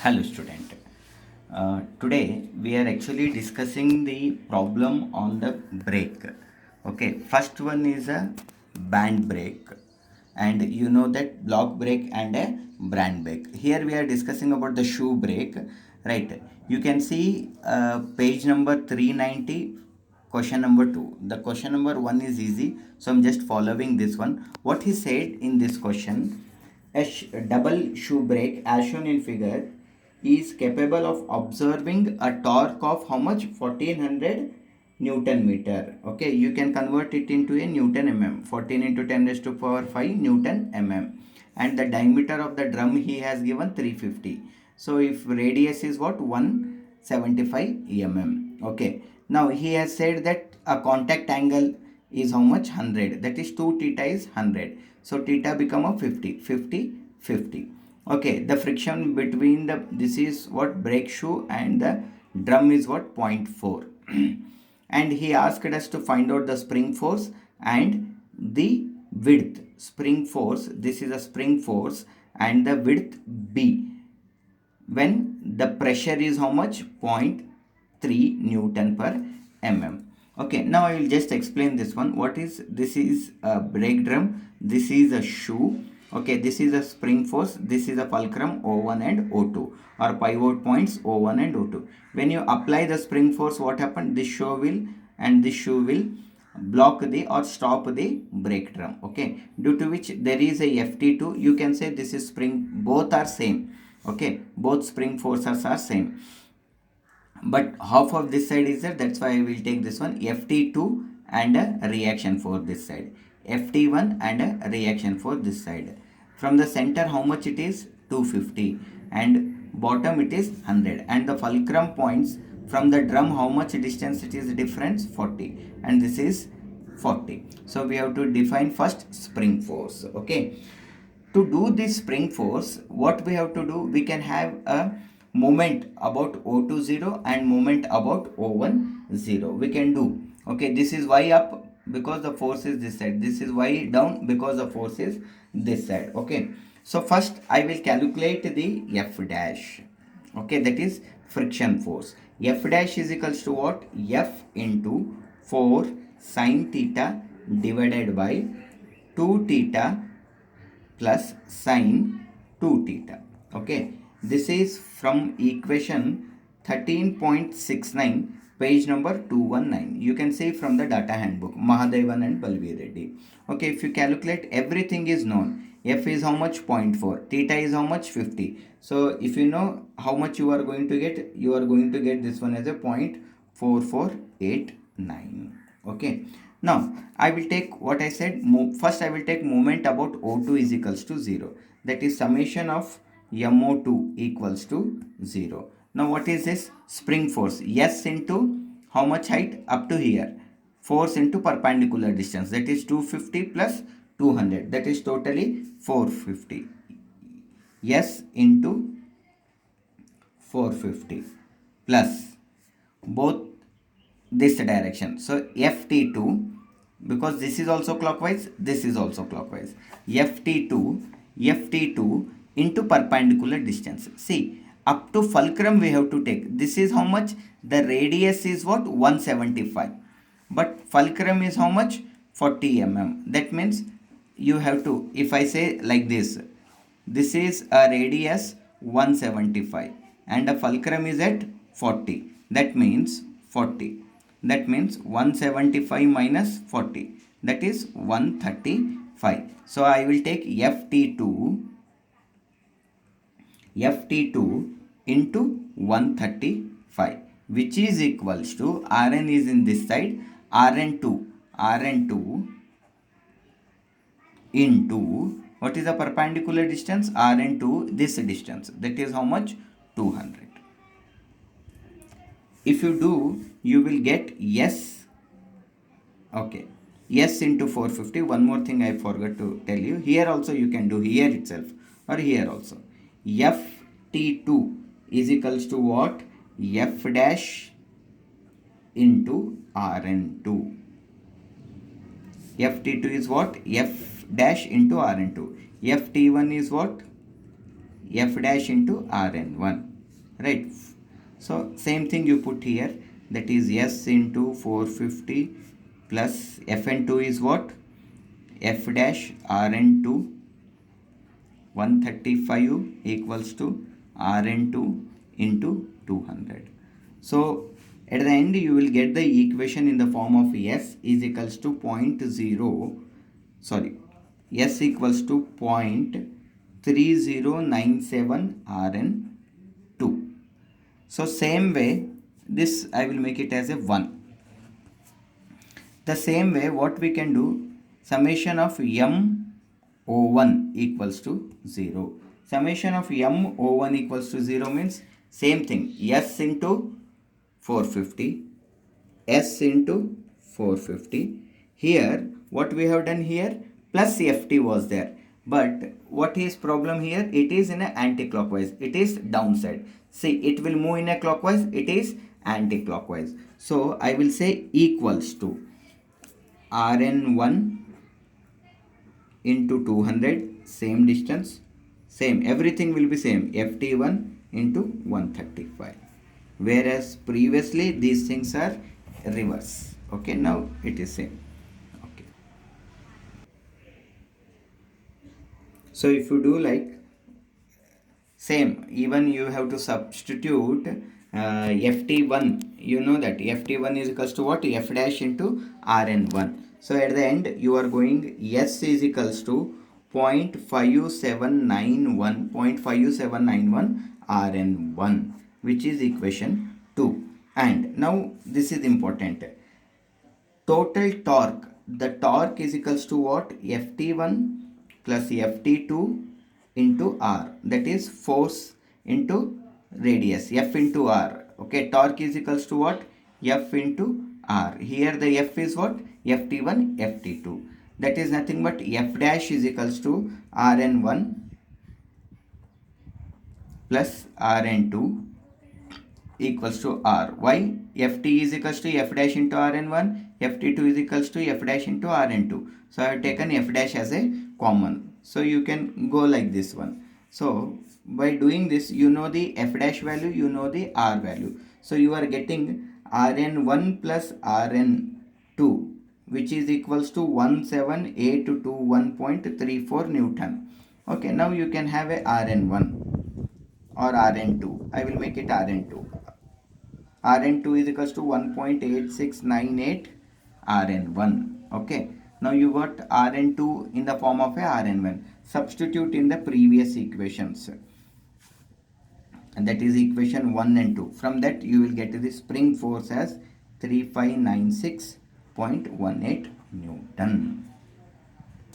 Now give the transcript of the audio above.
Hello student. Today we are actually discussing the problem on the brake. Okay, first one is a band brake, and you know that block brake and a brand brake. Here we are discussing about the shoe brake, right? You can see page number 390, question number 2. The question number 1 is easy, so I'm just following this one. What he said in this question, a double shoe brake as shown in figure is capable of observing a torque of how much? 1400 Newton meter. Okay, you can convert it into a Newton mm. 14 into 10 raised to power 5 Newton mm. And the diameter of the drum he has given 350. So if radius is what? 175 mm. Okay, now he has said that a contact angle is how much? 100. That is 2 theta is 100. So theta become a 50. 50 50. Okay, the friction between this is what? Brake shoe and the drum is what? 0.4. And he asked us to find out the spring force and the width. Spring force, this is a spring force, and the width B when the pressure is how much? 0.3 Newton per mm. Okay, now I will just explain this one. What is this? Is a brake drum, this is a shoe. Okay, this is a spring force, this is a fulcrum O1 and O2, or pivot points O1 and O2. When you apply the spring force, what happened? This shoe will and this shoe will block the or stop the brake drum. Okay, due to which there is a ft2. You can say this is spring, both are same. Okay, both spring forces are same, but half of this side is there, that's why I will take this one, ft2 and a reaction for this side, ft1 and a reaction for this side. From the center how much it is? 250, and bottom it is 100, and the fulcrum points from the drum how much distance it is difference? 40, and this is 40. So we have to define first spring force. Okay, to do this spring force, what we have to do? We can have a moment about O2 0 and moment about O1 0. We can do. Okay, this is y up because the force is this side. This is y down because the force is this side. Okay, so first I will calculate the F dash. Okay, that is friction force. F dash is equals to what? F into 4 sine theta divided by 2 theta plus sine 2 theta. Okay, this is from equation 13.69, page number 219. You can see from the data handbook, Mahadevan and Balveer Reddy. Okay, if you calculate, everything is known. F is how much? 0.4. Theta is how much? 50. So if you know how much you are going to get, you are going to get this one as a 0.4489. Okay, now I will take what I said. First I will take moment about O2 is equals to 0. That is summation of MO2 equals to 0. Now what is this? Spring force. S into how much height? Up to here. Force into perpendicular distance. That is 250 plus 200. That is totally 450. S into 450 plus both this direction. So ft2, because this is also clockwise, this is also clockwise. ft2 into perpendicular distance. See, up to fulcrum we have to take. This is how much? The radius is what? 175. But fulcrum is how much? 40 mm. That means you have to, if I say like this is a radius 175 and a fulcrum is at 40. That means 40. That means 175 minus 40. That is 135. So I will take ft2 into 135, which is equals to, Rn is in this side, Rn2 into, what is the perpendicular distance? Rn2, this distance, that is how much? 200. If you do, you will get S. Okay, S into 450. One more thing I forgot to tell you. Here also you can do, here itself or here also. ft2 is equals to what? F dash into Rn2. ft2 is what? F dash into Rn2. ft1 is what? F dash into Rn1. right? So same thing you put here, that is S into 450 plus Fn2 is what, F dash Rn2 135 equals to Rn2 into 200. So at the end you will get the equation in the form of S is equals to 0.0, sorry, S equals to 0.3097 Rn2. So same way, this I will make it as a 1. The same way what we can do, summation of M O1 equals to 0. Summation of M O1 equals to 0 means same thing, S into 450, S into 450. Here what we have done here, plus Ft was there. But what is problem here? It is in a anti-clockwise. It is downside. See, it will move in a clockwise. It is anti-clockwise. So I will say equals to Rn1 into 200, same distance, same, everything will be same, Ft1 into 135. Whereas previously these things are reverse. Okay, now it is same. Okay. So if you do like same, even you have to substitute ft1, you know that ft1 is equals to what, f dash into rn1. So at the end you are going s is equals to 0.5791 rn1, which is equation 2. And now this is important, total torque, the torque is equals to what, ft1 plus ft2 into r, that is force into radius, f into r. Okay, torque is equals to what, f into r. Here the f is what, ft1 ft2, that is nothing but f dash is equals to rn1 plus rn2 equals to r. Why? Ft is equals to f dash into rn1, ft2 is equals to f dash into rn2. So I have taken f dash as a common. So you can go like this one. So by doing this, you know the f dash value, you know the r value. So you are getting rn1 plus rn2, which is equals to 17821.34 Newton. Okay, now you can have a rn1 or rn2. I will make it rn2. Rn2 is equals to 1.8698 Rn1. Okay. Now you got Rn2 in the form of a Rn1. Substitute in the previous equations. And that is equation 1 and 2. From that you will get the spring force as 3596.18 Newton.